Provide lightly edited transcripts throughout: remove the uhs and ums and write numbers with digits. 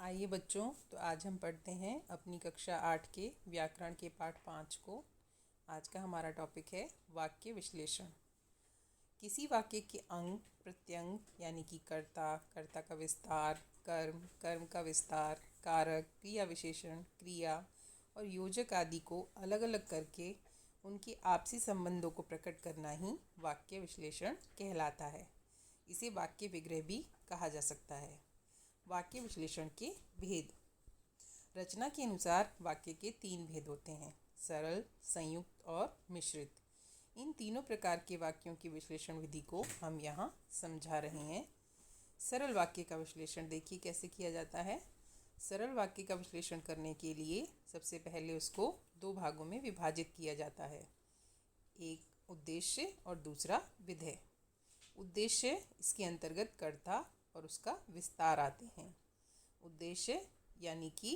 आइए बच्चों, तो आज हम पढ़ते हैं अपनी कक्षा 8 के व्याकरण के पाठ 5 को। आज का हमारा टॉपिक है वाक्य विश्लेषण। किसी वाक्य के अंग, प्रत्यंग यानी कि कर्ता, कर्ता का विस्तार, कर्म, कर्म का विस्तार, कारक, क्रिया विशेषण, क्रिया और योजक आदि को अलग अलग करके उनके आपसी संबंधों को प्रकट करना ही वाक्य विश्लेषण कहलाता है। इसे वाक्य विग्रह भी कहा जा सकता है। वाक्य विश्लेषण के भेद। रचना के अनुसार वाक्य के 3 भेद होते हैं: सरल, संयुक्त और मिश्रित। इन तीनों प्रकार के वाक्यों की विश्लेषण विधि को हम यहाँ समझा रहे हैं। सरल वाक्य का विश्लेषण देखिए कैसे किया जाता है। सरल वाक्य का विश्लेषण करने के लिए सबसे पहले उसको 2 भागों में विभाजित किया जाता है, एक उद्देश्य और दूसरा विधेय। उद्देश्य, इसके अंतर्गत कर्ता और उसका विस्तार आते हैं। उद्देश्य यानी कि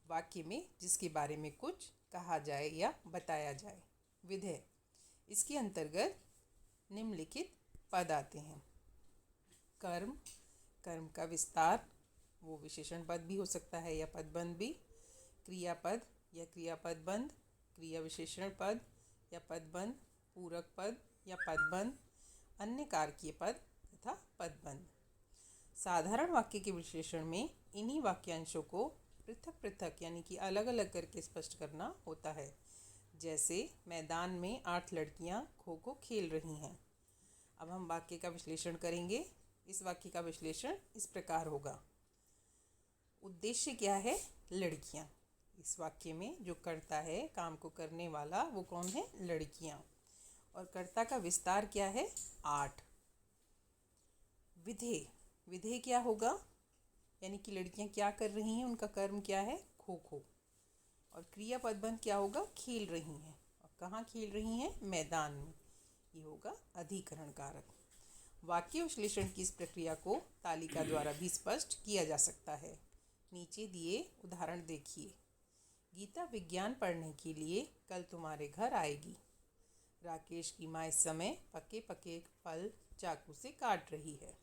वाक्य में जिसके बारे में कुछ कहा जाए या बताया जाए। विधेय, इसके अंतर्गत निम्नलिखित पद आते हैं: कर्म, कर्म का विस्तार, वो विशेषण पद भी हो सकता है या पदबंध भी। क्रियापद या क्रियापद बंध, क्रिया विशेषण पद या पदबंध, पूरक पद या पदबंध, अन्य कारकीय पद तथा पदबंध। साधारण वाक्य के विश्लेषण में इन्हीं वाक्यांशों को पृथक पृथक यानी कि अलग अलग करके स्पष्ट करना होता है। जैसे मैदान में 8 लड़कियां खो खो खेल रही हैं। अब हम वाक्य का विश्लेषण करेंगे। इस वाक्य का विश्लेषण इस प्रकार होगा: उद्देश्य क्या है? लड़कियां। इस वाक्य में जो कर्ता है, काम को करने वाला, वो कौन है? लड़कियां। और कर्ता का विस्तार क्या है? 8। विधेय, विधेय क्या होगा? यानी कि लड़कियां क्या कर रही हैं, उनका कर्म क्या है? खो खो। और क्रिया पदबंध क्या होगा? खेल रही हैं। और कहाँ खेल रही हैं? मैदान में। ये होगा अधिकरण कारक। वाक्य विश्लेषण की इस प्रक्रिया को तालिका द्वारा भी स्पष्ट किया जा सकता है। नीचे दिए उदाहरण देखिए। गीता विज्ञान पढ़ने के लिए कल तुम्हारे घर आएगी। राकेश की माँ इस समय पके पके फल चाकू से काट रही है।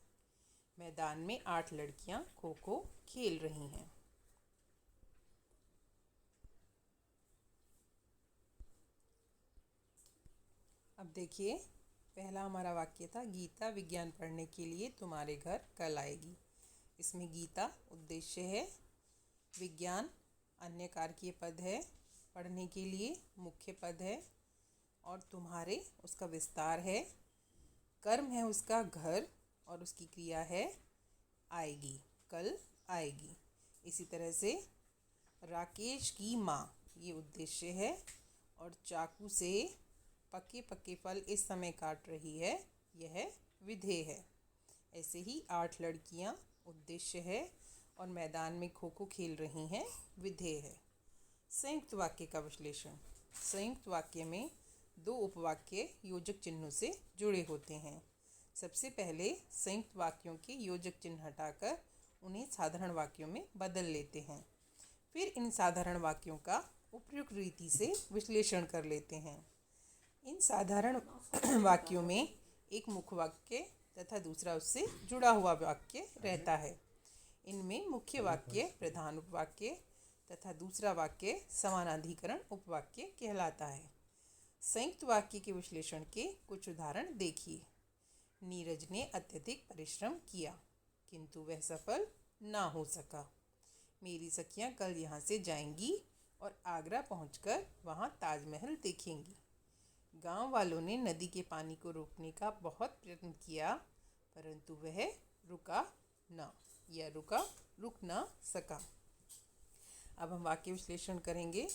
मैदान में 8 लड़कियां खो खो खेल रही हैं। अब देखिए, पहला हमारा वाक्य था गीता विज्ञान पढ़ने के लिए तुम्हारे घर कल आएगी। इसमें गीता उद्देश्य है, विज्ञान अन्य कारकीय पद है, पढ़ने के लिए मुख्य पद है, और तुम्हारे उसका विस्तार है, कर्म है उसका घर, और उसकी क्रिया है आएगी, कल आएगी। इसी तरह से राकेश की माँ, ये उद्देश्य है, और चाकू से पके पके फल इस समय काट रही है, यह विधेय है। ऐसे ही 8 लड़कियां उद्देश्य है और मैदान में खो खो खेल रही हैं, विधेय है। संयुक्त वाक्य का विश्लेषण। संयुक्त वाक्य में 2 उपवाक्य योजक चिन्हों से जुड़े होते हैं। सबसे पहले संयुक्त वाक्यों के योजक चिन्ह हटाकर उन्हें साधारण वाक्यों में बदल लेते हैं। फिर इन साधारण वाक्यों का उपयुक्त रीति से विश्लेषण कर लेते हैं। इन साधारण वाक्यों में एक मुख्य वाक्य तथा दूसरा उससे जुड़ा हुआ वाक्य रहता है। इनमें मुख्य वाक्य प्रधान उपवाक्य तथा दूसरा वाक्य समानाधिकरण उपवाक्य कहलाता है। संयुक्त वाक्य के विश्लेषण के कुछ उदाहरण देखिए। नीरज ने अत्यधिक परिश्रम किया किंतु वह सफल ना हो सका। मेरी सखियां कल यहाँ से जाएंगी और आगरा पहुंचकर वहाँ ताजमहल देखेंगी। गांव वालों ने नदी के पानी को रोकने का बहुत प्रयत्न किया परंतु वह रुक ना सका। अब हम वाक्य विश्लेषण करेंगे।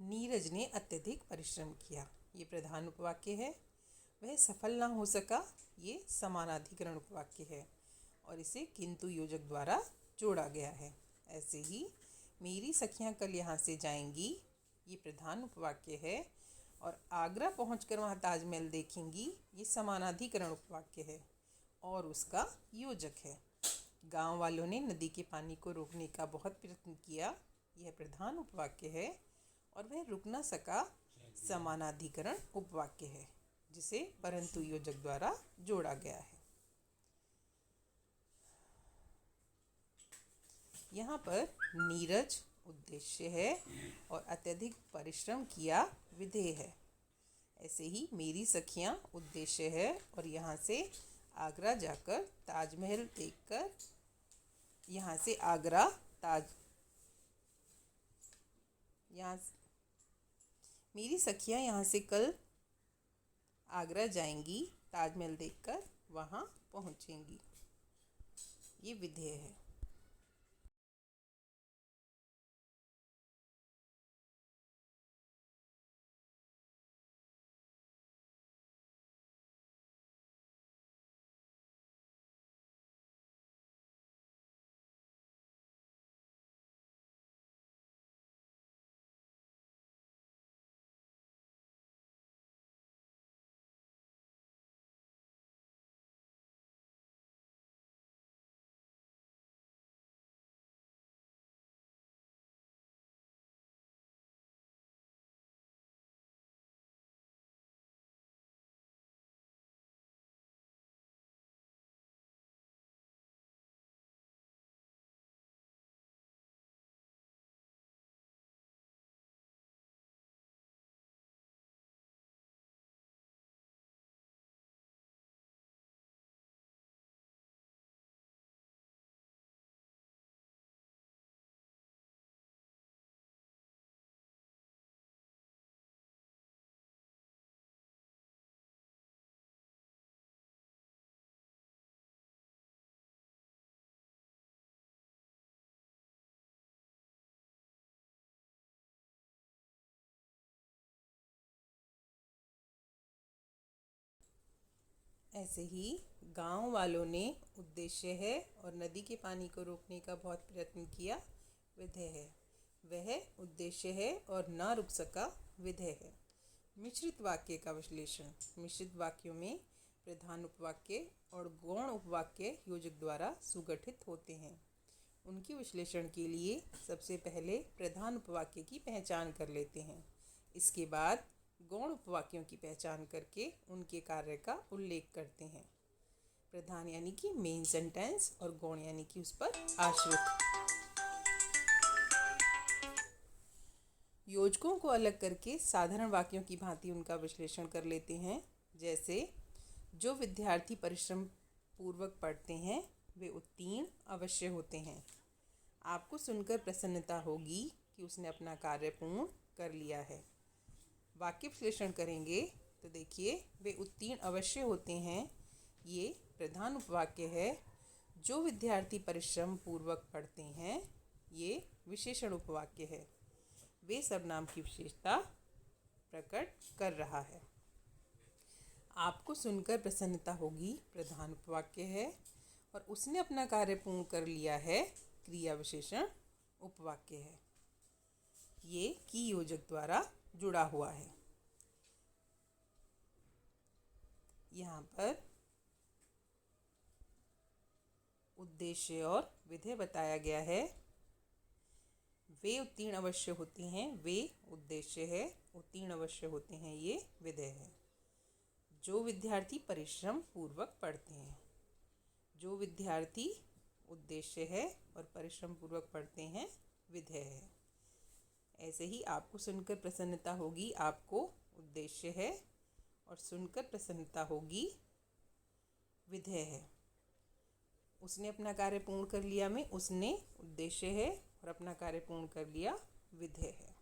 नीरज ने अत्यधिक परिश्रम किया, ये प्रधान उपवाक्य है। वह सफल ना हो सका, ये समानाधिकरण उपवाक्य है और इसे किंतु योजक द्वारा जोड़ा गया है। ऐसे ही मेरी सखियां कल यहाँ से जाएंगी, ये प्रधान उपवाक्य है, और आगरा पहुंचकर वहाँ ताजमहल देखेंगी, ये समानाधिकरण उपवाक्य है और उसका योजक है। गांव वालों ने नदी के पानी को रोकने का बहुत प्रयत्न किया, यह प्रधान उपवाक्य है, और वह रुक ना सका, समानाधिकरण उपवाक्य है, जिसे परंतु योजक द्वारा जोड़ा गया है। यहाँ पर नीरज उद्देश्य है और अत्यधिक परिश्रम किया विधेय है। ऐसे ही मेरी सखियाँ उद्देश्य है और यहाँ से आगरा जाकर ताजमहल देखकर यहाँ से आगरा यहाँ मेरी सखियाँ यहाँ से कल आगरा जाएंगी, ताजमहल देखकर वहाँ पहुँचेंगी। ये विधेय है। ऐसे ही गांव वालों ने उद्देश्य है और नदी के पानी को रोकने का बहुत प्रयत्न किया विधेय है। वह उद्देश्य है और ना रुक सका विधेय है। मिश्रित वाक्य का विश्लेषण। मिश्रित वाक्यों में प्रधान उपवाक्य और गौण उपवाक्य योजक द्वारा सुगठित होते हैं। उनके विश्लेषण के लिए सबसे पहले प्रधान उपवाक्य की पहचान कर लेते हैं। इसके बाद गौण उपवाक्यों की पहचान करके उनके कार्य का उल्लेख करते हैं। प्रधान यानी कि मेन सेंटेंस और गौण यानी कि उस पर आश्रित। योजकों को अलग करके साधारण वाक्यों की भांति उनका विश्लेषण कर लेते हैं। जैसे जो विद्यार्थी परिश्रम पूर्वक पढ़ते हैं वे उत्तीर्ण अवश्य होते हैं। आपको सुनकर प्रसन्नता होगी कि उसने अपना कार्य पूर्ण कर लिया है। वाक्य विश्लेषण करेंगे तो देखिए, वे उत्तीर्ण अवश्य होते हैं, ये प्रधान उपवाक्य है। जो विद्यार्थी परिश्रम पूर्वक पढ़ते हैं, ये विशेषण उपवाक्य है। वे सर्वनाम की विशेषता प्रकट कर रहा है। आपको सुनकर प्रसन्नता होगी प्रधान उपवाक्य है और उसने अपना कार्य पूर्ण कर लिया है क्रिया विशेषण उपवाक्य है। ये की योजक द्वारा जुड़ा हुआ है। यहाँ पर उद्देश्य और विधेय बताया गया है। वे उत्तीर्ण अवश्य होते हैं, वे उद्देश्य है, उत्तीर्ण अवश्य होते हैं, ये विधेय है। जो विद्यार्थी परिश्रम पूर्वक पढ़ते हैं, जो विद्यार्थी उद्देश्य है और परिश्रम पूर्वक पढ़ते हैं विधेय है। ऐसे ही आपको सुनकर प्रसन्नता होगी, आपको उद्देश्य है और सुनकर प्रसन्नता होगी विधेय है। उसने अपना कार्य पूर्ण कर लिया में उसने उद्देश्य है और अपना कार्य पूर्ण कर लिया विधेय है।